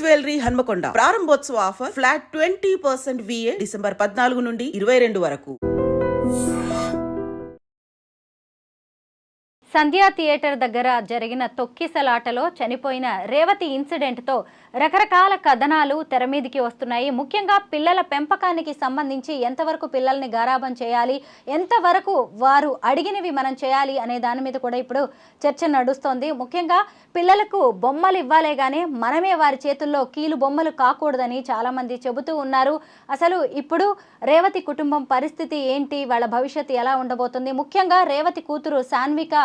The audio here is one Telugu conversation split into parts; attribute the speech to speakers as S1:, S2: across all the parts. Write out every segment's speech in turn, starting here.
S1: జ్యువెలరీ హన్మకొండ ప్రారంభోత్సవ ఆఫర్ ఫ్లాట్ 20% VA డిసెంబర్ 14 నుండి 22 వరకు.
S2: సంధ్యా థియేటర్ దగ్గర జరిగిన తొక్కిసలాటలో చనిపోయిన రేవతి ఇన్సిడెంట్తో రకరకాల కథనాలు తెరమీదికి వస్తున్నాయి. ముఖ్యంగా పిల్లల పెంపకానికి సంబంధించి ఎంతవరకు పిల్లల్ని గారాబం చేయాలి, ఎంతవరకు వారు అడిగినవి మనం చేయాలి అనే దాని మీద కూడా ఇప్పుడు చర్చ నడుస్తోంది. ముఖ్యంగా పిల్లలకు బొమ్మలు ఇవ్వాలే కానీ మనమే వారి చేతుల్లో కీలు బొమ్మలు కాకూడదని చాలామంది చెబుతూ ఉన్నారు. అసలు ఇప్పుడు రేవతి కుటుంబం పరిస్థితి ఏంటి, వాళ్ళ భవిష్యత్తు ఎలా ఉండబోతుంది? ముఖ్యంగా రేవతి కూతురు సాన్విక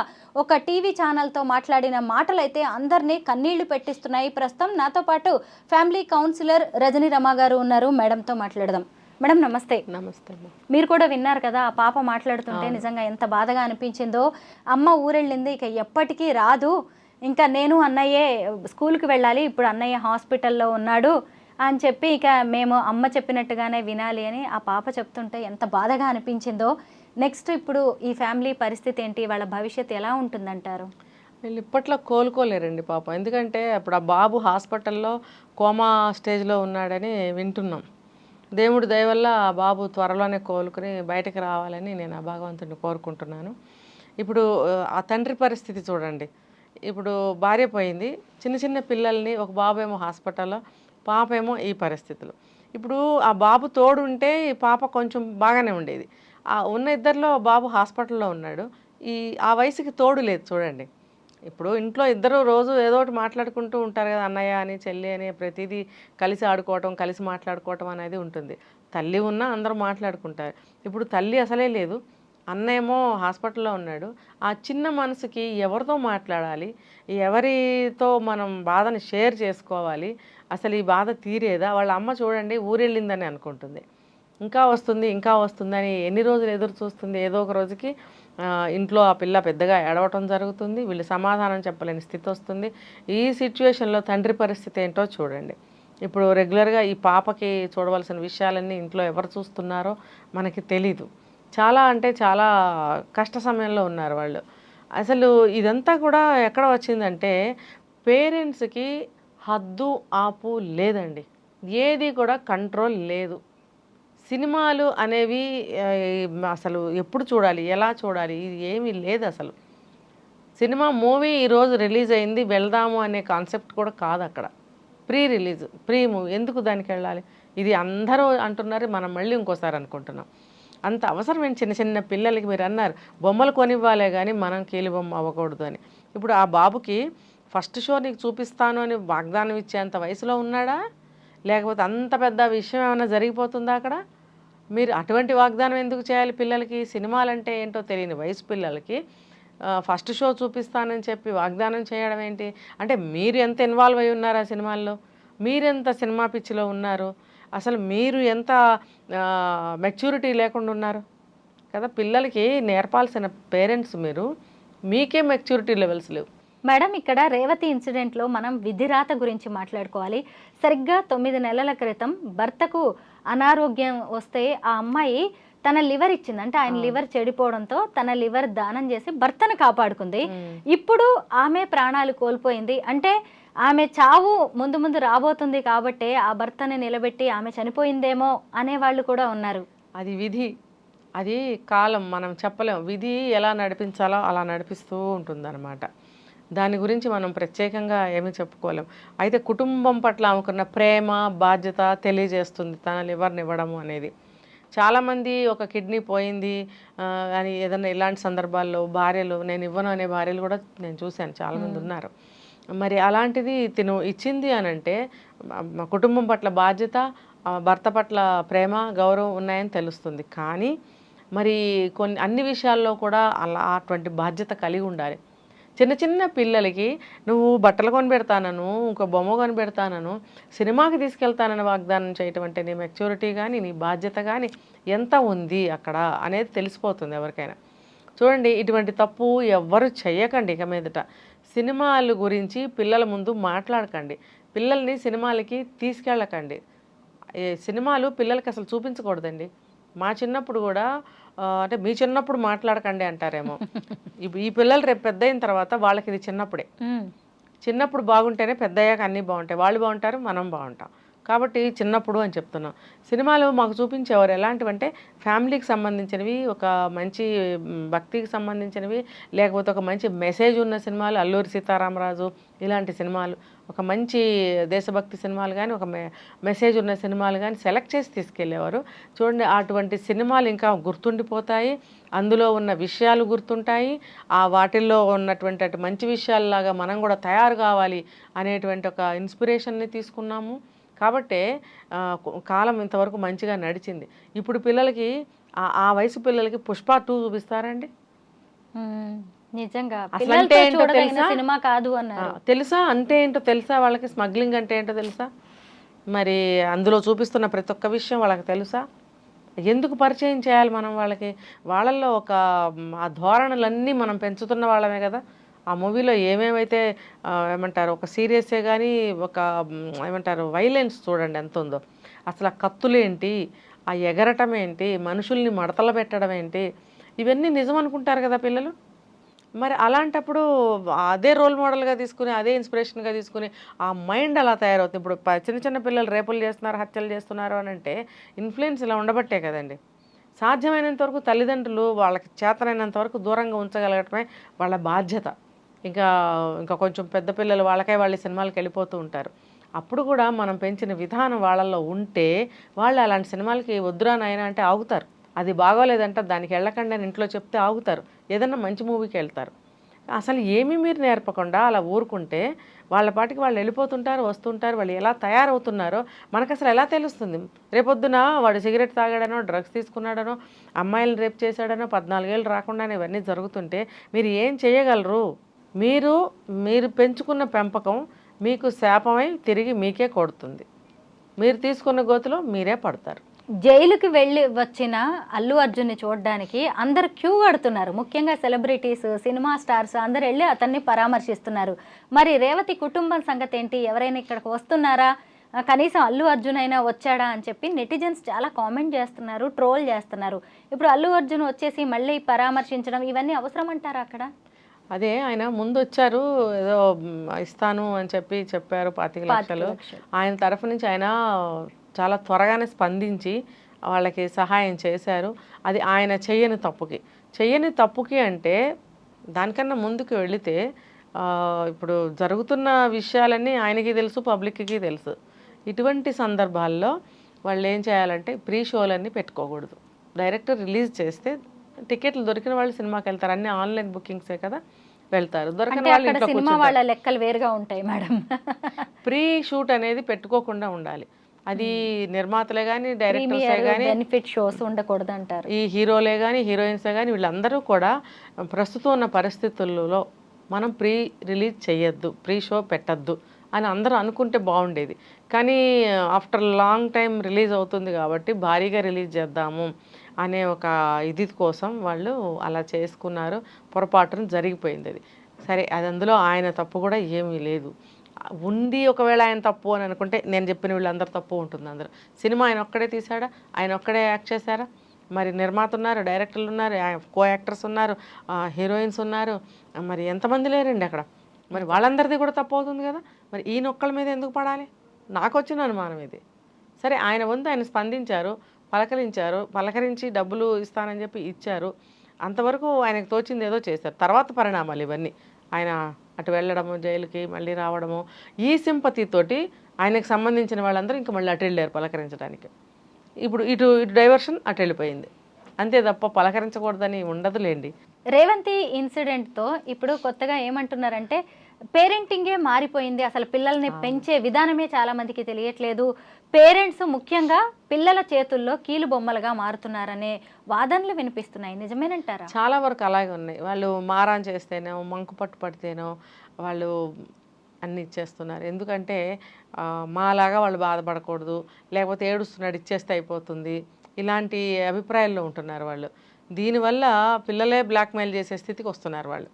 S2: ఒక టీవీ ఛానల్తో మాట్లాడిన మాటలైతే అందరినీ కన్నీళ్లు పెట్టిస్తున్నాయి. ప్రస్తుతం నాతో పాటు ఫ్యామిలీ కౌన్సిలర్ రజనీ రమ గారు ఉన్నారు. మేడంతో మాట్లాడదాం. మేడం నమస్తే.
S3: నమస్తే.
S2: మీరు కూడా విన్నారు కదా ఆ పాప మాట్లాడుతుంటే, నిజంగా ఎంత బాధగా అనిపించిందో. అమ్మ ఊరెళ్ళింది, ఇక ఎప్పటికీ రాదు, ఇంకా నేను అన్నయ్యే స్కూల్కి వెళ్ళాలి, ఇప్పుడు అన్నయ్య హాస్పిటల్లో ఉన్నాడు అని చెప్పి ఇక మేము అమ్మ చెప్పినట్టుగానే వినాలి అని ఆ పాప చెప్తుంటే ఎంత బాధగా అనిపించిందో. నెక్స్ట్ ఇప్పుడు ఈ ఫ్యామిలీ పరిస్థితి ఏంటి, వాళ్ళ భవిష్యత్తు ఎలా ఉంటుందంటారు?
S3: వీళ్ళు ఇప్పట్లో కోలుకోలేరండి పాపం. ఎందుకంటే అప్పుడు ఆ బాబు హాస్పిటల్లో కోమా స్టేజ్లో ఉన్నాడని వింటున్నాం. దేవుడి దయ వల్ల ఆ బాబు త్వరలోనే కోలుకుని బయటకు రావాలని నేను ఆ భగవంతుడిని కోరుకుంటున్నాను. ఇప్పుడు ఆ తండ్రి పరిస్థితి చూడండి. ఇప్పుడు భార్య పోయింది, చిన్న చిన్న పిల్లల్ని, ఒక బాబు ఏమో హాస్పిటల్లో, పాప ఏమో ఈ పరిస్థితులు. ఇప్పుడు ఆ బాబు తోడు ఉంటే ఈ పాప కొంచెం బాగానే ఉండేది. ఆ ఉన్న ఇద్దరిలో బాబు హాస్పిటల్లో ఉన్నాడు, ఆ వయసుకి తోడు లేదు చూడండి. ఇప్పుడు ఇంట్లో ఇద్దరు రోజు ఏదో ఒకటి మాట్లాడుకుంటూ ఉంటారు కదా, అన్నయ్య అని చెల్లి అని, ప్రతిదీ కలిసి ఆడుకోవటం, కలిసి మాట్లాడుకోవటం అనేది ఉంటుంది. తల్లి ఉన్నా అందరూ మాట్లాడుకుంటారు. ఇప్పుడు తల్లి అసలే లేదు, అన్నేమో హాస్పిటల్లో ఉన్నాడు. ఆ చిన్న మనసుకి ఎవరితో మాట్లాడాలి, ఎవరితో మనం బాధని షేర్ చేసుకోవాలి, అసలు ఈ బాధ తీరేదా? వాళ్ళ అమ్మ చూడండి ఊరెళ్ళిందని అనుకుంటుంది, ఇంకా వస్తుంది ఇంకా వస్తుందని ఎన్ని రోజులు ఎదురు చూస్తుంది. ఏదో ఒక రోజుకి ఇంట్లో ఆ పిల్ల పెద్దగా ఏడవటం జరుగుతుంది, వీళ్ళు సమాధానం చెప్పలేని స్థితి వస్తుంది. ఈ సిచ్యువేషన్లో తండ్రి పరిస్థితి ఏంటో చూడండి. ఇప్పుడు రెగ్యులర్గా ఈ పాపకి చూడవలసిన విషయాలన్నీ ఇంట్లో ఎవరు చూస్తున్నారో మనకి తెలీదు. చాలా అంటే చాలా కష్ట సమయంలో ఉన్నారు వాళ్ళు. అసలు ఇదంతా కూడా ఎక్కడ వచ్చిందంటే పేరెంట్స్కి హద్దు ఆపు లేదండి, ఏది కూడా కంట్రోల్ లేదు. సినిమాలు అనేవి అసలు ఎప్పుడు చూడాలి, ఎలా చూడాలి, ఇది ఏమీ లేదు అసలు. సినిమా మూవీ ఈరోజు రిలీజ్ అయింది, వెళ్దాము అనే కాన్సెప్ట్ కూడా కాదు అక్కడ. ప్రీ రిలీజ్, ప్రీ మూవీ, ఎందుకు దానికి వెళ్ళాలి? ఇది అందరూ అంటున్నారు, మనం మళ్ళీ ఇంకోసారి అనుకుంటున్నాం. అంత అవసరమైన చిన్న చిన్న పిల్లలకి మీరు అన్నారు బొమ్మలు కొనివ్వాలే కానీ మనం కీలు బొమ్మ అవ్వకూడదు అని. ఇప్పుడు ఆ బాబుకి ఫస్ట్ షో నీకు చూపిస్తాను అని వాగ్దానం ఇచ్చేంత వయసులో ఉన్నాడా, లేకపోతే అంత పెద్ద విషయం ఏమైనా జరిగిపోతుందా అక్కడ? మీరు అటువంటి వాగ్దానం ఎందుకు చేయాలి పిల్లలకి? సినిమాలంటే ఏంటో తెలియని వయసు పిల్లలకి ఫస్ట్ షో చూపిస్తానని చెప్పి వాగ్దానం చేయడం ఏంటి? అంటే మీరు ఎంత ఇన్వాల్వ్ అయి ఉన్నారు ఆ సినిమాల్లో, మీరెంత సినిమా పిచ్చిలో ఉన్నారు, అసలు మీరు ఎంత మెచ్యూరిటీ లేకుండా ఉన్నారు కదా. పిల్లలకి నేర్పాల్సిన పేరెంట్స్ మీరు, మీకే మెచ్యూరిటీ లెవెల్స్ లేవు.
S2: మేడం ఇక్కడ రేవతి ఇన్సిడెంట్లో మనం విధిరాత గురించి మాట్లాడుకోవాలి. సరిగ్గా 9 నెలల క్రితం భర్తకు అనారోగ్యం వస్తే ఆ అమ్మాయి తన లివర్ ఇచ్చింది. అంటే ఆయన లివర్ చెడిపోవడంతో తన లివర్ దానం చేసి భర్తను కాపాడుకుంది. ఇప్పుడు ఆమె ప్రాణాలు కోల్పోయింది. అంటే ఆమె చావు ముందు ముందు రాబోతుంది కాబట్టి ఆ భర్తని నిలబెట్టి ఆమె చనిపోయిందేమో అనేవాళ్ళు కూడా ఉన్నారు.
S3: అది విధి, అది కాలం, మనం చెప్పలేం. విధి ఎలా నడిపించాలో అలా నడిపిస్తూ ఉంటుందన్నమాట. దాని గురించి మనం ప్రత్యేకంగా ఏమీ చెప్పుకోలేం. అయితే కుటుంబం పట్ల ఆమెకున్న ప్రేమ బాధ్యత తెలియజేస్తుంది తన లివర్ని ఇవ్వడము అనేది. చాలామంది ఒక కిడ్నీ పోయింది అని ఏదైనా ఇలాంటి సందర్భాల్లో భార్యలు నేను ఇవ్వను అనే భార్యలు కూడా నేను చూశాను, చాలామంది ఉన్నారు. మరి అలాంటిది తిను ఇచ్చింది అని అంటే కుటుంబం పట్ల బాధ్యత, భర్త పట్ల ప్రేమ గౌరవం ఉన్నాయని తెలుస్తుంది. కానీ మరి అన్ని విషయాల్లో కూడా అలా అటువంటి బాధ్యత కలిగి ఉండాలి. చిన్న చిన్న పిల్లలకి నువ్వు బట్టలు కొని పెడతానను, ఇంకో బొమ్మ కొని పెడతానను, సినిమాకి తీసుకెళ్తానని వాగ్దానం చేయటం అంటే నీ మెచ్యూరిటీ కానీ నీ బాధ్యత కానీ ఎంత ఉంది అక్కడ అనేది తెలిసిపోతుంది ఎవరికైనా. చూడండి, ఇటువంటి తప్పు ఎవ్వరు చెయ్యకండి ఇక మీదట. సినిమాల గురించి పిల్లల ముందు మాట్లాడకండి, పిల్లల్ని సినిమాలకి తీసుకెళ్ళకండి. సినిమాలు పిల్లలకి అసలు చూపించకూడదండి. మా చిన్నప్పుడు కూడా అంటే మీ చిన్నప్పుడు మాట్లాడకండి అంటారేమో, ఈ పిల్లలు రేపు పెద్ద అయిన తర్వాత వాళ్ళకి ఇది చిన్నప్పుడే. చిన్నప్పుడు బాగుంటేనే పెద్దయ్యాక అన్నీ బాగుంటాయి, వాళ్ళు బాగుంటారు, మనం బాగుంటాం. కాబట్టి చిన్నప్పుడు అని చెప్తున్నాం. సినిమాలు మాకు చూపించేవారు ఎలాంటివంటే ఫ్యామిలీకి సంబంధించినవి, ఒక మంచి భక్తికి సంబంధించినవి, లేకపోతే ఒక మంచి మెసేజ్ ఉన్న సినిమాలు, అల్లూరి సీతారామరాజు ఇలాంటి సినిమాలు, ఒక మంచి దేశభక్తి సినిమాలు కానీ, ఒక మెసేజ్ ఉన్న సినిమాలు కానీ సెలెక్ట్ చేసి తీసుకెళ్ళేవారు. చూడండి, అటువంటి సినిమాలు ఇంకా గుర్తుండిపోతాయి, అందులో ఉన్న విషయాలు గుర్తుంటాయి, ఆ వాటిల్లో ఉన్నటువంటి అటు మంచి విషయాలలాగా మనం కూడా తయారు కావాలి అనేటువంటి ఒక ఇన్స్పిరేషన్ని తీసుకున్నాము. కాబట్టే కాలం ఇంతవరకు మంచిగా నడిచింది. ఇప్పుడు పిల్లలకి ఆ వయసు పిల్లలకి పుష్ప 2 చూపిస్తారండి.
S2: నిజంగా
S3: అసలు అంటే ఏంటో తెలుసా?
S2: సినిమా కాదు అన్నారు.
S3: తెలుసా అంటే ఏంటో తెలుసా? వాళ్ళకి స్మగ్లింగ్ అంటే ఏంటో తెలుసా? మరి అందులో చూపిస్తున్న ప్రతి ఒక్క విషయం వాళ్ళకి తెలుసా? ఎందుకు పరిచయం చేయాలి మనం వాళ్ళకి? వాళ్ళల్లో ఒక ఆ ధోరణులన్నీ మనం పెంచుతున్న వాళ్ళమే కదా. ఆ మూవీలో ఏమేమైతే ఏమంటారు, ఒక సీరియస్సే కానీ, ఒక ఏమంటారు వైలెన్స్ చూడండి ఎంత ఉందో. అసలు ఆ కత్తులేంటి, ఆ ఎగరటం ఏంటి, మనుషుల్ని మడతలు పెట్టడం ఏంటి, ఇవన్నీ నిజం అనుకుంటారు కదా పిల్లలు. మరి అలాంటప్పుడు అదే రోల్ మోడల్గా తీసుకుని, అదే ఇన్స్పిరేషన్గా తీసుకుని ఆ మైండ్ అలా తయారవుతుంది. ఇప్పుడు చిన్న చిన్న పిల్లలు రేపులు చేస్తున్నారు, హత్యలు చేస్తున్నారు అని అంటే ఇన్ఫ్లుయెన్స్ ఇలా ఉండబట్టే కదండి. సాధ్యమైనంత వరకు తల్లిదండ్రులు వాళ్ళకి చేతనైనంత వరకు దూరంగా ఉంచగలగటమే వాళ్ళ బాధ్యత. ఇంకా ఇంకా కొంచెం పెద్ద పిల్లలు వాళ్ళ సినిమాలకు వెళ్ళిపోతూ ఉంటారు. అప్పుడు కూడా మనం పెంచిన విధానం వాళ్ళల్లో ఉంటే వాళ్ళు అలాంటి సినిమాలకి వద్దురా నాయనా అంటే ఆగుతారు. అది బాగోలేదంటే దానికి వెళ్ళకండి అని ఇంట్లో చెప్తే ఆగుతారు, ఏదన్నా మంచి మూవీకి వెళ్తారు. అసలు ఏమీ మీరు నేర్పకుండా అలా ఊరుకుంటే వాళ్ళ పాటికి వాళ్ళు వెళ్ళిపోతుంటారు, వస్తుంటారు. వాళ్ళు ఎలా తయారవుతున్నారో మనకు అసలు ఎలా తెలుస్తుంది? రేపొద్దున వాడు సిగరెట్ తాగాడనో, డ్రగ్స్ తీసుకున్నాడనో, అమ్మాయిలను రేప్ చేశాడనో, 14 ఏళ్ళు రాకుండానే ఇవన్నీ జరుగుతుంటే మీరు ఏం చేయగలరు? మీరు పెంచుకున్న పెంపకం మీకు శాపమై తిరిగి మీకే కొడుతుంది. మీరు తీసుకున్న గోతిలో మీరే పడతారు.
S2: జైలుకి వెళ్ళి వచ్చిన అల్లు అర్జున్ని చూడడానికి అందరు క్యూ కడుతున్నారు. ముఖ్యంగా సెలబ్రిటీస్, సినిమా స్టార్స్ అందరు వెళ్ళి అతన్ని పరామర్శిస్తున్నారు. మరి రేవతి కుటుంబం సంగతి ఏంటి? ఎవరైనా ఇక్కడికి వస్తున్నారా, కనీసం అల్లు అర్జున్ అయినా వచ్చాడా అని చెప్పి నెటిజన్స్ చాలా కామెంట్ చేస్తున్నారు, ట్రోల్ చేస్తున్నారు. ఇప్పుడు అల్లు అర్జున్ వచ్చేసి మళ్ళీ పరామర్శించడం ఇవన్నీ అవసరం అంటారా అక్కడ?
S3: అదే ఆయన ముందు వచ్చారు, ఏదో ఇస్తాను అని చెప్పారు 25 లక్షలు. ఆయన తరఫు నుంచి ఆయన చాలా త్వరగానే స్పందించి వాళ్ళకి సహాయం చేశారు. అది ఆయన చెయ్యని తప్పుకి అంటే దానికన్నా ముందుకు వెళితే ఇప్పుడు జరుగుతున్న విషయాలన్నీ ఆయనకి తెలుసు, పబ్లిక్కి తెలుసు. ఇటువంటి సందర్భాల్లో వాళ్ళు ఏం చేయాలంటే ప్రీ షోలన్నీ పెట్టుకోకూడదు. డైరెక్ట్ రిలీజ్ చేస్తే టికెట్లు దొరికిన వాళ్ళు సినిమాకి వెళ్తారు. అన్ని ఆన్లైన్ బుకింగ్సే కదా, వెళ్తారు. దొరికిన వాళ్ళు ఇంట్లో
S2: సినిమా వాళ్ళ లెక్కలు వేరుగా ఉంటాయి మేడం.
S3: ప్రీ షూట్ అనేది పెట్టుకోకుండా ఉండాలి. అది నిర్మాతలే కానీ, డైరెక్టర్సే కానీ,
S2: బెనిఫిట్ షోస్ ఉండకూడదు అంటారు.
S3: ఈ హీరోలే కానీ, హీరోయిన్సే కానీ వీళ్ళందరూ కూడా ప్రస్తుతం ఉన్న పరిస్థితుల్లో మనం ప్రీ రిలీజ్ చేయొద్దు, ప్రీ షో పెట్టద్దు అని అందరూ అనుకుంటే బాగుండేది. కానీ ఆఫ్టర్ లాంగ్ టైం రిలీజ్ అవుతుంది కాబట్టి భారీగా రిలీజ్ చేద్దాము అనే ఒక ఇది కోసం వాళ్ళు అలా చేసుకున్నారు. పొరపాటున జరిగిపోయింది అది. సరే, అది అందులో ఆయన తప్పు కూడా ఏమీ లేదు. ఉంది ఒకవేళ ఆయన తప్పు అని అనుకుంటే నేను చెప్పిన వీళ్ళందరూ తప్పు ఉంటుంది. అందరూ సినిమా ఆయన ఒక్కడే తీశాడా? ఆయన ఒక్కడే యాక్ట్ చేశారా? మరి నిర్మాత ఉన్నారు, డైరెక్టర్లు ఉన్నారు, కో యాక్టర్స్ ఉన్నారు, హీరోయిన్స్ ఉన్నారు, మరి ఎంతమంది లేరండి అక్కడ. మరి వాళ్ళందరిది కూడా తప్పు అవుతుంది కదా. మరి ఈయన ఒక్కళ్ళ మీద ఎందుకు పడాలి? నాకు వచ్చిన అనుమానం ఇది. సరే, ఆయన వంతు ఆయన స్పందించారు, పలకరించి డబ్బులు ఇస్తానని చెప్పి ఇచ్చారు. అంతవరకు ఆయనకు తోచింది ఏదో చేశారు. తర్వాత పరిణామాలు ఇవన్నీ. ఆయన అటు వెళ్ళడము, జైలుకి మళ్ళీ రావడము, ఈ సింపతితోటి ఆయనకు సంబంధించిన వాళ్ళందరూ ఇంకా మళ్ళీ అటు వెళ్ళారు పలకరించడానికి. ఇప్పుడు ఇటు డైవర్షన్ అటు వెళ్ళిపోయింది. అంతే తప్ప పలకరించకూడదని ఉండదులేండి.
S2: రేవంతి ఇన్సిడెంట్తో ఇప్పుడు కొత్తగా ఏమంటున్నారంటే పేరెంటింగే మారిపోయింది, అసలు పిల్లల్ని పెంచే విధానమే చాలా మందికి తెలియట్లేదు, పేరెంట్స్ ముఖ్యంగా పిల్లల చేతుల్లో కీలు బొమ్మలుగా మారుతున్నారనే వాదనలు వినిపిస్తున్నాయి. నిజమేనంటారా?
S3: చాలా వరకు అలాగే ఉన్నాయి. వాళ్ళు మారాన్ చేస్తేనో, మంకు పట్టు పడితేనో వాళ్ళు అన్నీ ఇచ్చేస్తున్నారు. ఎందుకంటే మాలాగా వాళ్ళు బాధపడకూడదు, లేకపోతే ఏడుస్తున్నాడు ఇచ్చేస్తే అయిపోతుంది, ఇలాంటి అభిప్రాయాల్లో ఉంటున్నారు వాళ్ళు. దీనివల్ల పిల్లలే బ్లాక్మెయిల్ చేసే స్థితికి వస్తున్నారు వాళ్ళు.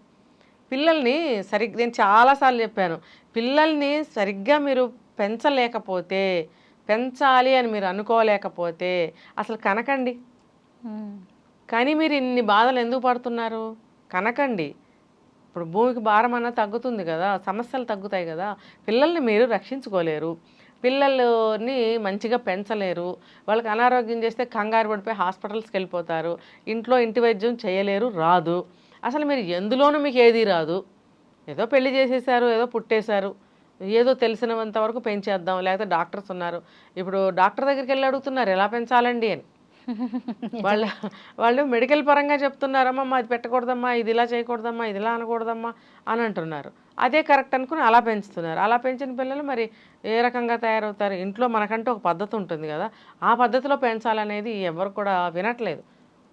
S3: పిల్లల్ని నేను చాలాసార్లు చెప్పాను, పిల్లల్ని సరిగ్గా మీరు పెంచలేకపోతే, పెంచాలి అని మీరు అనుకోలేకపోతే అసలు కనకండి. కానీ మీరు ఇన్ని బాధలు ఎందుకు పడుతున్నారు? కనకండి. ఇప్పుడు భూమికి భారం అన్న తగ్గుతుంది కదా, సమస్యలు తగ్గుతాయి కదా. పిల్లల్ని మీరు రక్షించుకోలేరు, పిల్లల్ని మంచిగా పెంచలేరు, వాళ్ళకి అనారోగ్యం చేస్తే కంగారు పడిపోయి హాస్పిటల్స్కి వెళ్ళిపోతారు, ఇంట్లో ఇంటి వైద్యం చేయలేరు, రాదు. అసలు మీరు ఎందులోనూ మీకు ఏది రాదు. ఏదో పెళ్లి చేసేసారు, ఏదో పుట్టేశారు, ఏదో తెలిసినంత వరకు పెంచేద్దాం, లేకపోతే డాక్టర్స్ ఉన్నారు. ఇప్పుడు డాక్టర్ దగ్గరికి వెళ్ళి అడుగుతున్నారు ఎలా పెంచాలండి అని. వాళ్ళు మెడికల్ పరంగా చెప్తున్నారమ్మా అది పెట్టకూడదమ్మా, ఇది ఇలా చేయకూడదమ్మా, ఇది ఇలా అనకూడదమ్మా అని అంటున్నారు. అదే కరెక్ట్ అనుకుని అలా పెంచుతున్నారు. అలా పెంచిన పిల్లలు మరి ఏ రకంగా తయారవుతారు? ఇంట్లో మనకంటూ ఒక పద్ధతి ఉంటుంది కదా, ఆ పద్ధతిలో పెంచాలనేది ఎవరు కూడా వినట్లేదు.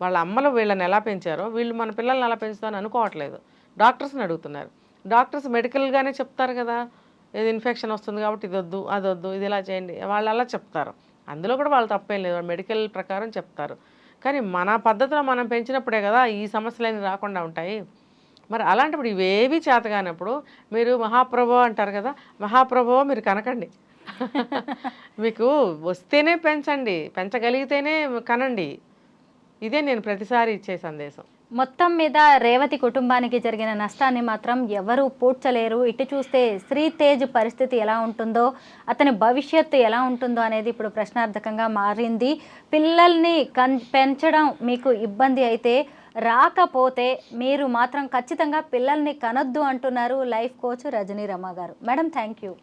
S3: వాళ్ళ అమ్మలు వీళ్ళని ఎలా పెంచారో వీళ్ళు మన పిల్లల్ని అలా పెంచుతామని అనుకోవట్లేదు. డాక్టర్స్ని అడుగుతున్నారు. డాక్టర్స్ మెడికల్గానే చెప్తారు కదా, ఇది ఇన్ఫెక్షన్ వస్తుంది కాబట్టి ఇది వద్దు, అది వద్దు, ఇది ఇలా చేయండి, వాళ్ళు అలా చెప్తారు. అందులో కూడా వాళ్ళు తప్పేం లేదు, మెడికల్ ప్రకారం చెప్తారు. కానీ మన పద్ధతిలో మనం పెంచినప్పుడే కదా ఈ సమస్యలన్నీ రాకుండా ఉంటాయి. మరి అలాంటప్పుడు ఇవేవి చేతగానప్పుడు మీరు మహాప్రభు అంటారు కదా, మహాప్రభు మీరు కనకండి. మీకు వస్తేనే పెంచండి, పెంచగలిగితేనే కనండి. ఇదే నేను ప్రతిసారి ఇచ్చే సందేశం.
S2: మొత్తం మీద రేవతి కుటుంబానికి జరిగిన నష్టాన్ని మాత్రం ఎవరూ పూడ్చలేరు. ఇటు చూస్తే శ్రీతేజ్ పరిస్థితి ఎలా ఉంటుందో, అతని భవిష్యత్తు ఎలా ఉంటుందో అనేది ఇప్పుడు ప్రశ్నార్థకంగా మారింది. పిల్లల్ని పెంచడం మీకు ఇబ్బంది అయితే రాకపోతే మీరు మాత్రం ఖచ్చితంగా పిల్లల్ని కనొద్దు అంటున్నారు లైఫ్ కోచ్ రజనీ రమ గారు. Madam, thank you.